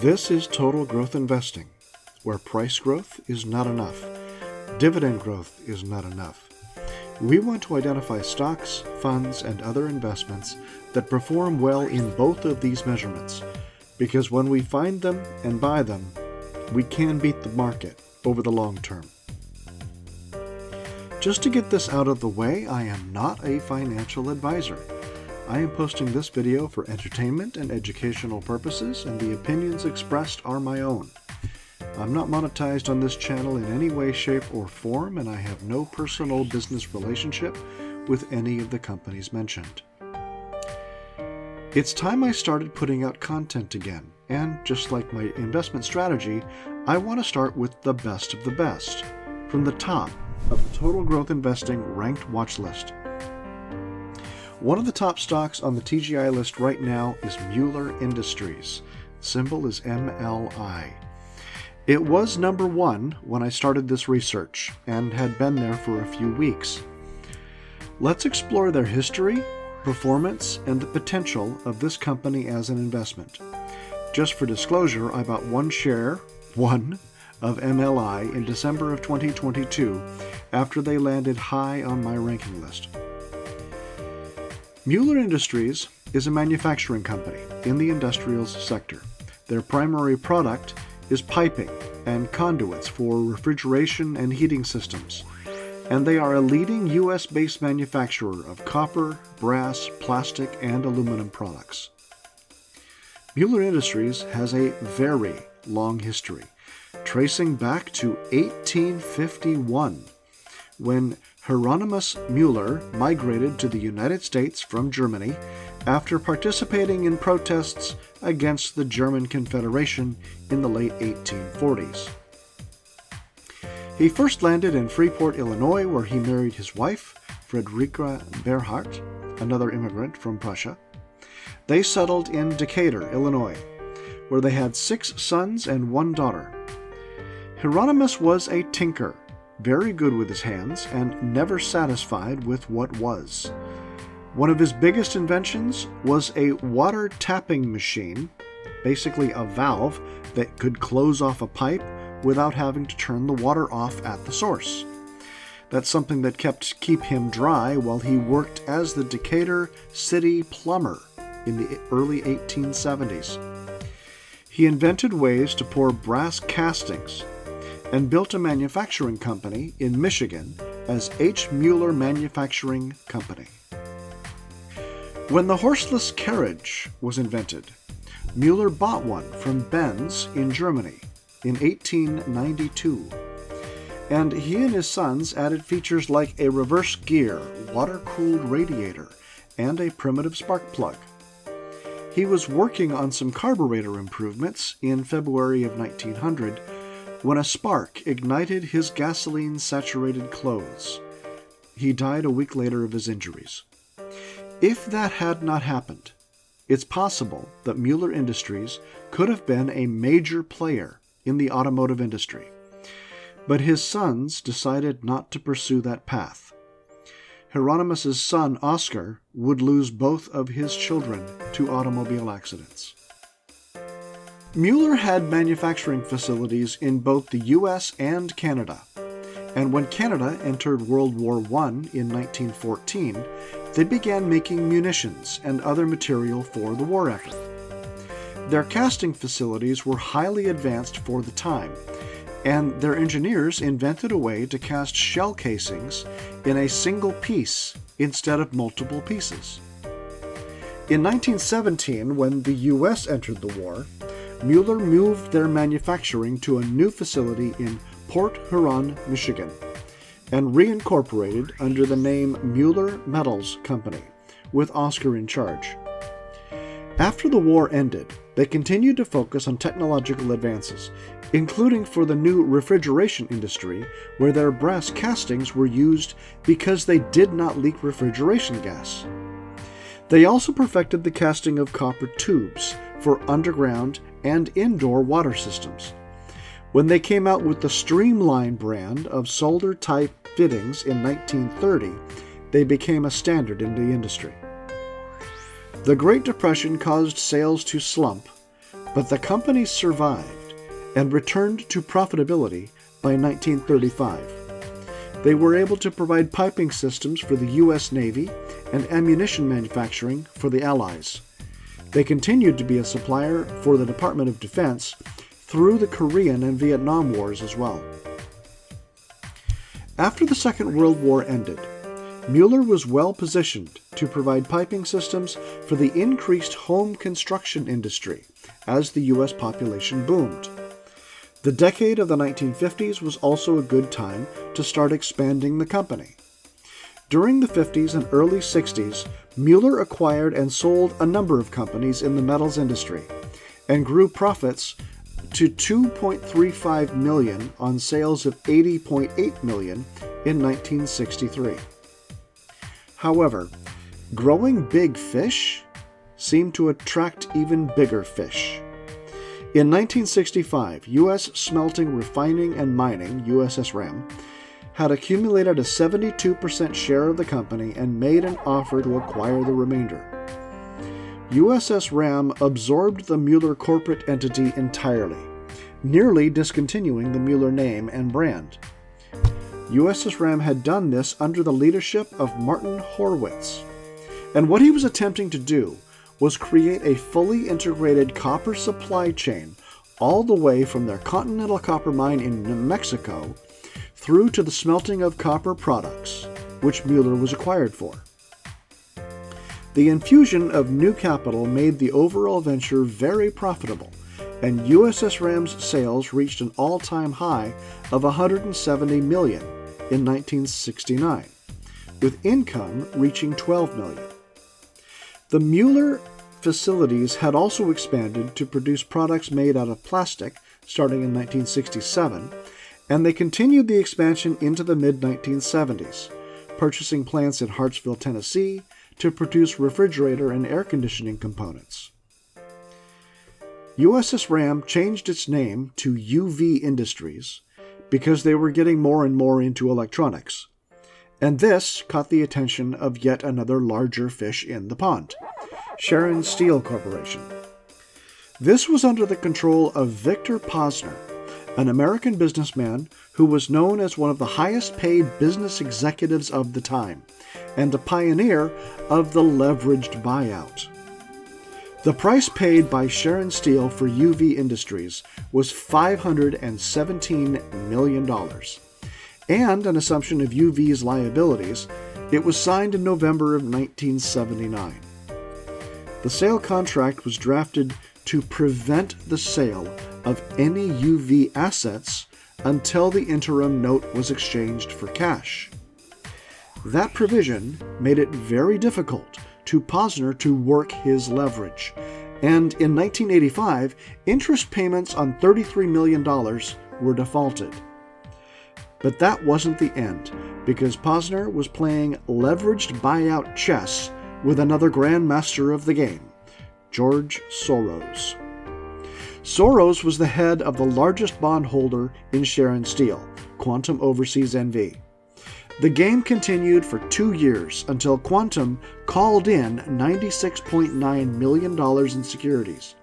This is total growth investing, where price growth is not enough. Dividend growth is not enough. We want to identify stocks, funds, and other investments that perform well in both of these measurements, because when we find them and buy them, we can beat the market over the long term. Just to get this out of the way, I am not a financial advisor. I am posting this video for entertainment and educational purposes, and the opinions expressed are my own. I'm not monetized on this channel in any way, shape, or form, and I have no personal business relationship with any of the companies mentioned. It's time I started putting out content again, and just like my investment strategy, I want to start with the best of the best, from the top of the Total Growth Investing ranked watch list. One of the top stocks on the TGI list right now is Mueller Industries. Symbol is MLI. It was number one when I started this research and had been there for a few weeks. Let's explore their history, performance, and the potential of this company as an investment. Just for disclosure, I bought one of MLI in December of 2022 after they landed high on my ranking list. Mueller Industries is a manufacturing company in the industrials sector. Their primary product is piping and conduits for refrigeration and heating systems, and they are a leading U.S.-based manufacturer of copper, brass, plastic, and aluminum products. Mueller Industries has a very long history, tracing back to 1851, when Hieronymus Mueller migrated to the United States from Germany after participating in protests against the German Confederation in the late 1840s. He first landed in Freeport, Illinois, where he married his wife, Friederike Berhardt, another immigrant from Prussia. They settled in Decatur, Illinois, where they had 6 sons and 1 daughter. Hieronymus was a tinker, very good with his hands, and never satisfied with what was. One of his biggest inventions was a water tapping machine, basically a valve that could close off a pipe without having to turn the water off at the source. That's something that keep him dry while he worked as the Decatur city plumber in the early 1870s. He invented ways to pour brass castings and built a manufacturing company in Michigan as H. Mueller Manufacturing Company. When the horseless carriage was invented, Mueller bought one from Benz in Germany in 1892, and he and his sons added features like a reverse gear, water-cooled radiator, and a primitive spark plug. He was working on some carburetor improvements in February of 1900 when a spark ignited his gasoline-saturated clothes. He died a week later of his injuries. If that had not happened, it's possible that Mueller Industries could have been a major player in the automotive industry. But his sons decided not to pursue that path. Hieronymus' son, Oscar, would lose both of his children to automobile accidents. Mueller had manufacturing facilities in both the U.S. and Canada, and when Canada entered World War I in 1914, they began making munitions and other material for the war effort. Their casting facilities were highly advanced for the time, and their engineers invented a way to cast shell casings in a single piece instead of multiple pieces. In 1917, when the U.S. entered the war, Mueller moved their manufacturing to a new facility in Port Huron, Michigan, and reincorporated under the name Mueller Metals Company, with Oscar in charge. After the war ended, they continued to focus on technological advances, including for the new refrigeration industry, where their brass castings were used because they did not leak refrigeration gas. They also perfected the casting of copper tubes for underground and indoor water systems. When they came out with the Streamline brand of solder-type fittings in 1930, they became a standard in the industry. The Great Depression caused sales to slump, but the company survived and returned to profitability by 1935. They were able to provide piping systems for the U.S. Navy and ammunition manufacturing for the Allies. They continued to be a supplier for the Department of Defense through the Korean and Vietnam Wars as well. After the Second World War ended, Mueller was well positioned to provide piping systems for the increased home construction industry as the U.S. population boomed. The decade of the 1950s was also a good time to start expanding the company. During the 50s and early 60s, Mueller acquired and sold a number of companies in the metals industry and grew profits to $2.35 million on sales of $80.8 million in 1963. However, growing big fish seemed to attract even bigger fish. In 1965, U.S. Smelting, Refining, and Mining, USSRAM, had accumulated a 72% share of the company and made an offer to acquire the remainder. USSRAM absorbed the Mueller corporate entity entirely, nearly discontinuing the Mueller name and brand. USSRAM had done this under the leadership of Martin Horowitz, and what he was attempting to do was create a fully integrated copper supply chain all the way from their Continental Copper mine in New Mexico through to the smelting of copper products, which Mueller was acquired for. The infusion of new capital made the overall venture very profitable, and USSRAM's sales reached an all-time high of $170 million in 1969, with income reaching $12 million. The Mueller facilities had also expanded to produce products made out of plastic starting in 1967, and they continued the expansion into the mid-1970s, purchasing plants in Hartsville, Tennessee, to produce refrigerator and air conditioning components. USSRAM changed its name to UV Industries because they were getting more and more into electronics, and this caught the attention of yet another larger fish in the pond, Sharon Steel Corporation. This was under the control of Victor Posner, an American businessman who was known as one of the highest-paid business executives of the time and a pioneer of the leveraged buyout. The price paid by Sharon Steel for UV Industries was $517 million, and an assumption of UV's liabilities. It was signed in November of 1979. The sale contract was drafted to prevent the sale of any UV assets until the interim note was exchanged for cash. That provision made it very difficult to Posner to work his leverage, and in 1985, interest payments on $33 million were defaulted. But that wasn't the end, because Posner was playing leveraged buyout chess with another grandmaster of the game, George Soros. Soros was the head of the largest bondholder in Sharon Steel, Quantum Overseas NV. The game continued for 2 years until Quantum called in $96.9 million in securities,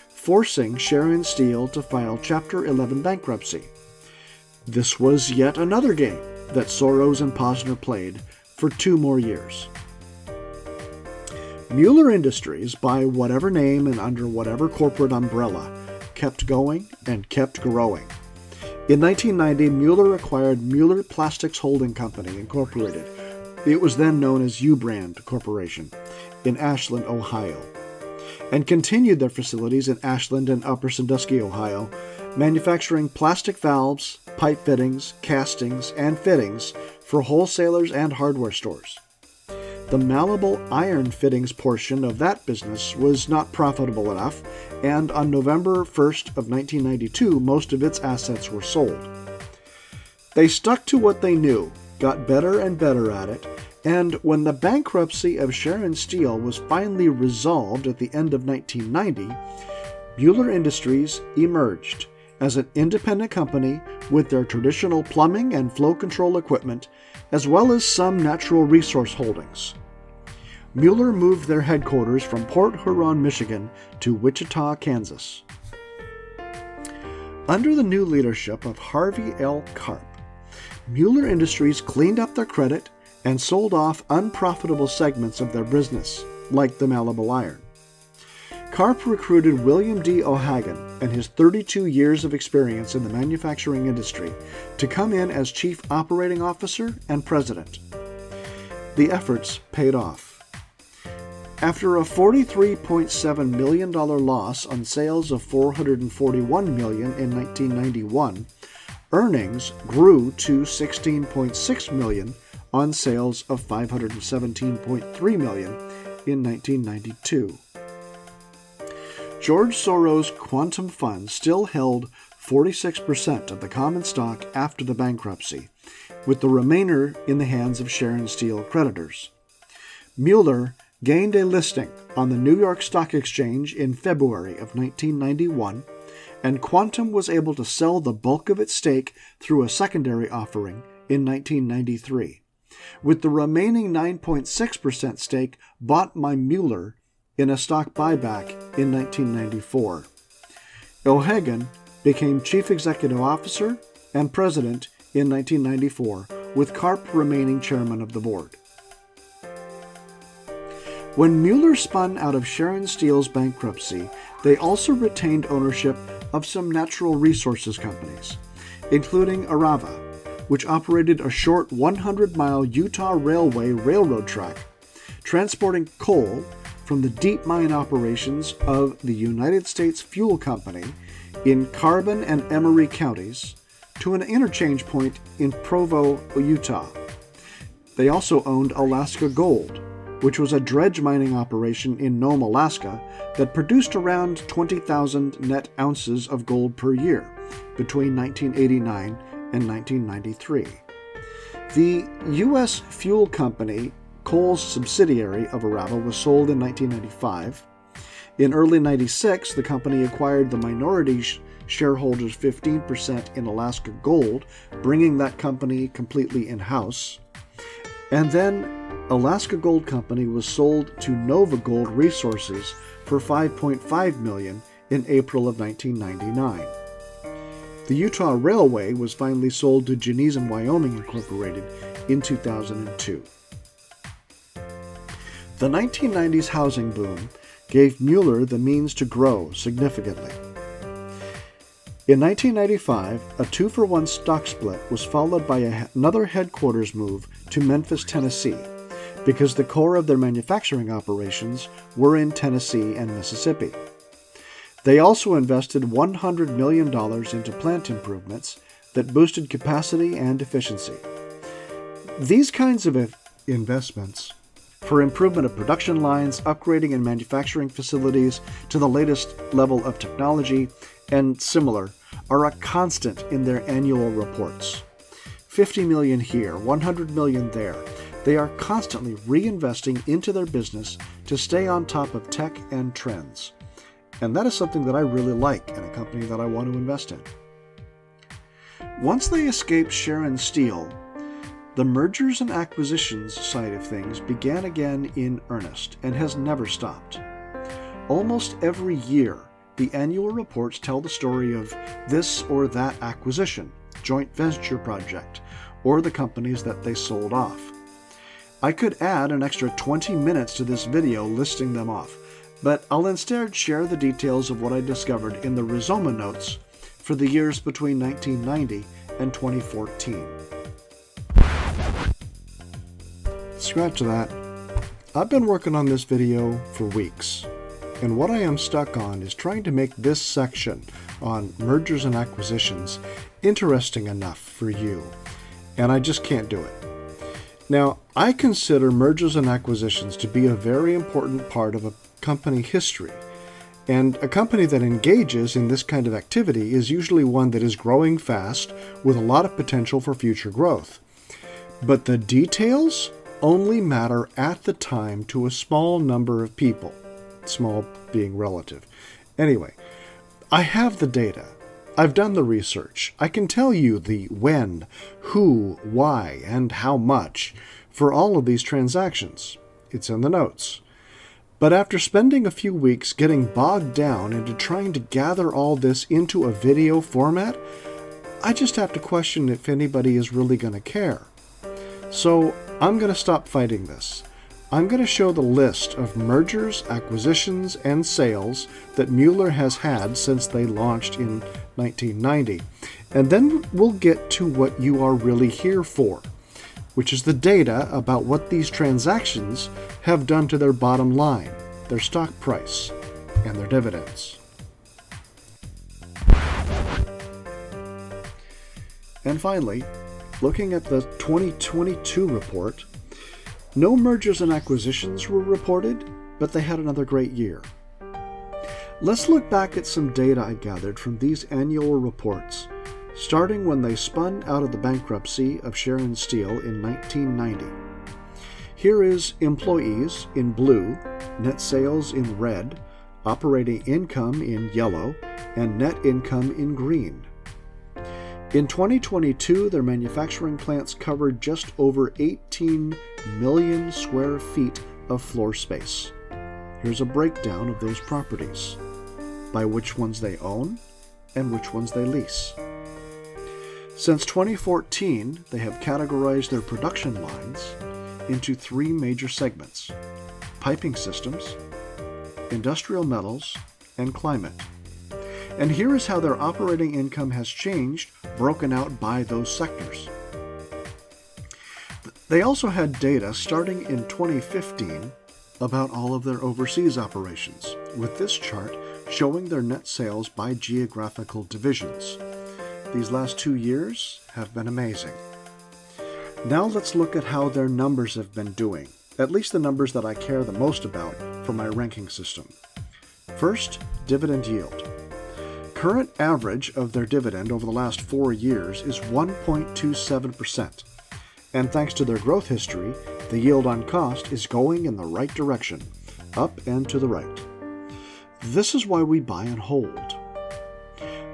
forcing Sharon Steel to file Chapter 11 bankruptcy. This was yet another game that Soros and Posner played for 2 more years. Mueller Industries, by whatever name and under whatever corporate umbrella, kept going and kept growing. In 1990, Mueller acquired Mueller Plastics Holding Company, Incorporated. It was then known as U-Brand Corporation, in Ashland, Ohio, and continued their facilities in Ashland and Upper Sandusky, Ohio, manufacturing plastic valves, pipe fittings, castings, and fittings for wholesalers and hardware stores. The malleable iron fittings portion of that business was not profitable enough, and on November 1st of 1992, most of its assets were sold. They stuck to what they knew, got better and better at it, and when the bankruptcy of Sharon Steel was finally resolved at the end of 1990, Mueller Industries emerged as an independent company with their traditional plumbing and flow control equipment, as well as some natural resource holdings. Mueller moved their headquarters from Port Huron, Michigan to Wichita, Kansas. Under the new leadership of Harvey L. Karp, Mueller Industries cleaned up their credit and sold off unprofitable segments of their business, like the malleable iron. Karp recruited William D. O'Hagan and his 32 years of experience in the manufacturing industry to come in as Chief Operating Officer and President. The efforts paid off. After a $43.7 million loss on sales of $441 million in 1991, earnings grew to $16.6 million on sales of $517.3 million in 1992. George Soros' Quantum Fund still held 46% of the common stock after the bankruptcy, with the remainder in the hands of Sharon Steel creditors. Mueller gained a listing on the New York Stock Exchange in February of 1991, and Quantum was able to sell the bulk of its stake through a secondary offering in 1993, with the remaining 9.6% stake bought by Mueller in a stock buyback in 1994. O'Hagan became Chief Executive Officer and President in 1994, with Karp remaining Chairman of the Board. When Mueller spun out of Sharon Steel's bankruptcy, they also retained ownership of some natural resources companies, including Arava, which operated a short 100-mile Utah Railway railroad track, transporting coal from the deep mine operations of the United States Fuel Company in Carbon and Emery counties to an interchange point in Provo, Utah. They also owned Alaska Gold, which was a dredge mining operation in Nome, Alaska, that produced around 20,000 net ounces of gold per year between 1989 and 1993. The U.S. Fuel Company, Coal's subsidiary of Arava, was sold in 1995. In early 96, the company acquired the minority shareholders' 15% in Alaska Gold, bringing that company completely in-house. And then Alaska Gold Company was sold to Nova Gold Resources for $5.5 million in April of 1999. The Utah Railway was finally sold to Genesee, Wyoming Incorporated in 2002. The 1990s housing boom gave Mueller the means to grow significantly. In 1995, a 2-for-1 stock split was followed by another headquarters move to Memphis, Tennessee, because the core of their manufacturing operations were in Tennessee and Mississippi. They also invested $100 million into plant improvements that boosted capacity and efficiency. These kinds of investments for improvement of production lines, upgrading and manufacturing facilities to the latest level of technology, and similar, are a constant in their annual reports. $50 million here, $100 million there. They are constantly reinvesting into their business to stay on top of tech and trends. And that is something that I really like in a company that I want to invest in. Once they escaped Sharon Steel, the mergers and acquisitions side of things began again in earnest and has never stopped. Almost every year, the annual reports tell the story of this or that acquisition, joint venture project, or the companies that they sold off. I could add an extra 20 minutes to this video listing them off, but I'll instead share the details of what I discovered in the Rizzoma notes for the years between 1990 and 2014. Scratch that. I've been working on this video for weeks, and what I am stuck on is trying to make this section on mergers and acquisitions interesting enough for you, and I just can't do it. Now, I consider mergers and acquisitions to be a very important part of a company history, and a company that engages in this kind of activity is usually one that is growing fast with a lot of potential for future growth. But the details only matter at the time to a small number of people, small being relative. Anyway, I have the data. I've done the research. I can tell you the when, who, why, and how much for all of these transactions. It's in the notes. But after spending a few weeks getting bogged down into trying to gather all this into a video format, I just have to question if anybody is really going to care. So I'm going to stop fighting this. I'm going to show the list of mergers, acquisitions, and sales that Mueller has had since they launched in 1990. And then we'll get to what you are really here for, which is the data about what these transactions have done to their bottom line, their stock price, and their dividends. And finally, looking at the 2022 report, no mergers and acquisitions were reported, but they had another great year. Let's look back at some data I gathered from these annual reports, starting when they spun out of the bankruptcy of Sharon Steel in 1990. Here is employees in blue, net sales in red, operating income in yellow, and net income in green. In 2022, their manufacturing plants covered just over 18 million square feet of floor space. Here's a breakdown of those properties, by which ones they own and which ones they lease. Since 2014, they have categorized their production lines into three major segments: piping systems, industrial metals, and climate. And here is how their operating income has changed, broken out by those sectors. They also had data starting in 2015 about all of their overseas operations, with this chart showing their net sales by geographical divisions. These last 2 years have been amazing. Now let's look at how their numbers have been doing, at least the numbers that I care the most about for my ranking system. First, dividend yield. Current average of their dividend over the last 4 years is 1.27%. And thanks to their growth history, the yield on cost is going in the right direction, up and to the right. This is why we buy and hold.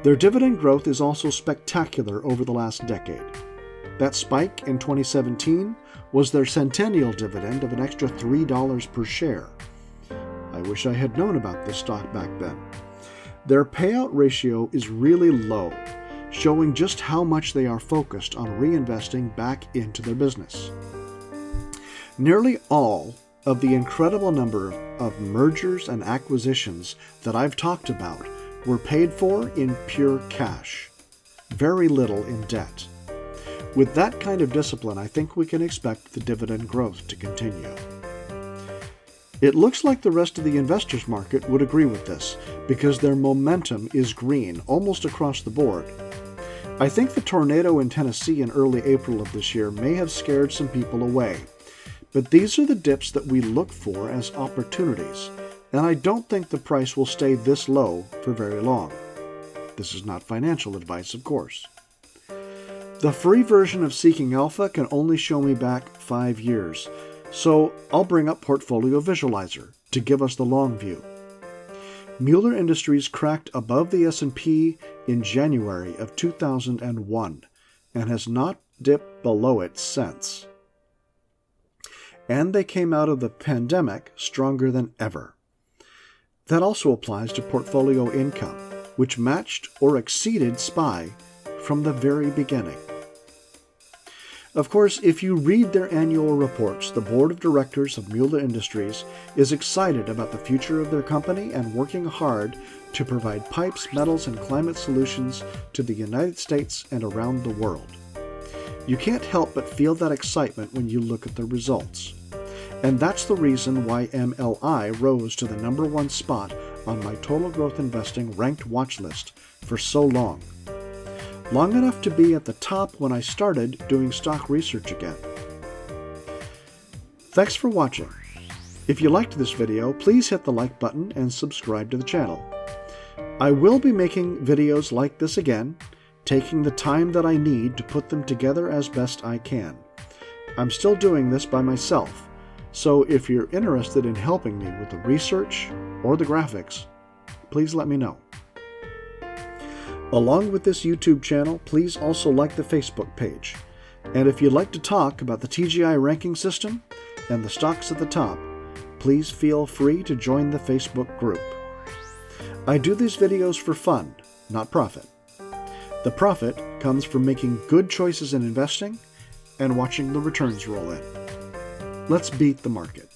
Their dividend growth is also spectacular over the last decade. That spike in 2017 was their centennial dividend of an extra $3 per share. I wish I had known about this stock back then. Their payout ratio is really low, showing just how much they are focused on reinvesting back into their business. Nearly all of the incredible number of mergers and acquisitions that I've talked about were paid for in pure cash, very little in debt. With that kind of discipline, I think we can expect the dividend growth to continue. It looks like the rest of the investors market would agree with this, because their momentum is green almost across the board. I think the tornado in Tennessee in early April of this year may have scared some people away, but these are the dips that we look for as opportunities, and I don't think the price will stay this low for very long. This is not financial advice, of course. The free version of Seeking Alpha can only show me back 5 years, so I'll bring up Portfolio Visualizer to give us the long view. Mueller Industries cracked above the S&P in January of 2001 and has not dipped below it since. And they came out of the pandemic stronger than ever. That also applies to portfolio income, which matched or exceeded SPY from the very beginning. Of course, if you read their annual reports, the board of directors of Mueller Industries is excited about the future of their company and working hard to provide pipes, metals, and climate solutions to the United States and around the world. You can't help but feel that excitement when you look at the results. And that's the reason why MLI rose to the #1 spot on my total growth investing ranked watch list for so long. Long enough to be at the top when I started doing stock research again. Thanks for watching. If you liked this video, please hit the like button and subscribe to the channel. I will be making videos like this again, taking the time that I need to put them together as best I can. I'm still doing this by myself, so if you're interested in helping me with the research or the graphics, please let me know. Along with this YouTube channel, please also like the Facebook page. And if you'd like to talk about the TGI ranking system and the stocks at the top, please feel free to join the Facebook group. I do these videos for fun, not profit. The profit comes from making good choices in investing and watching the returns roll in. Let's beat the market.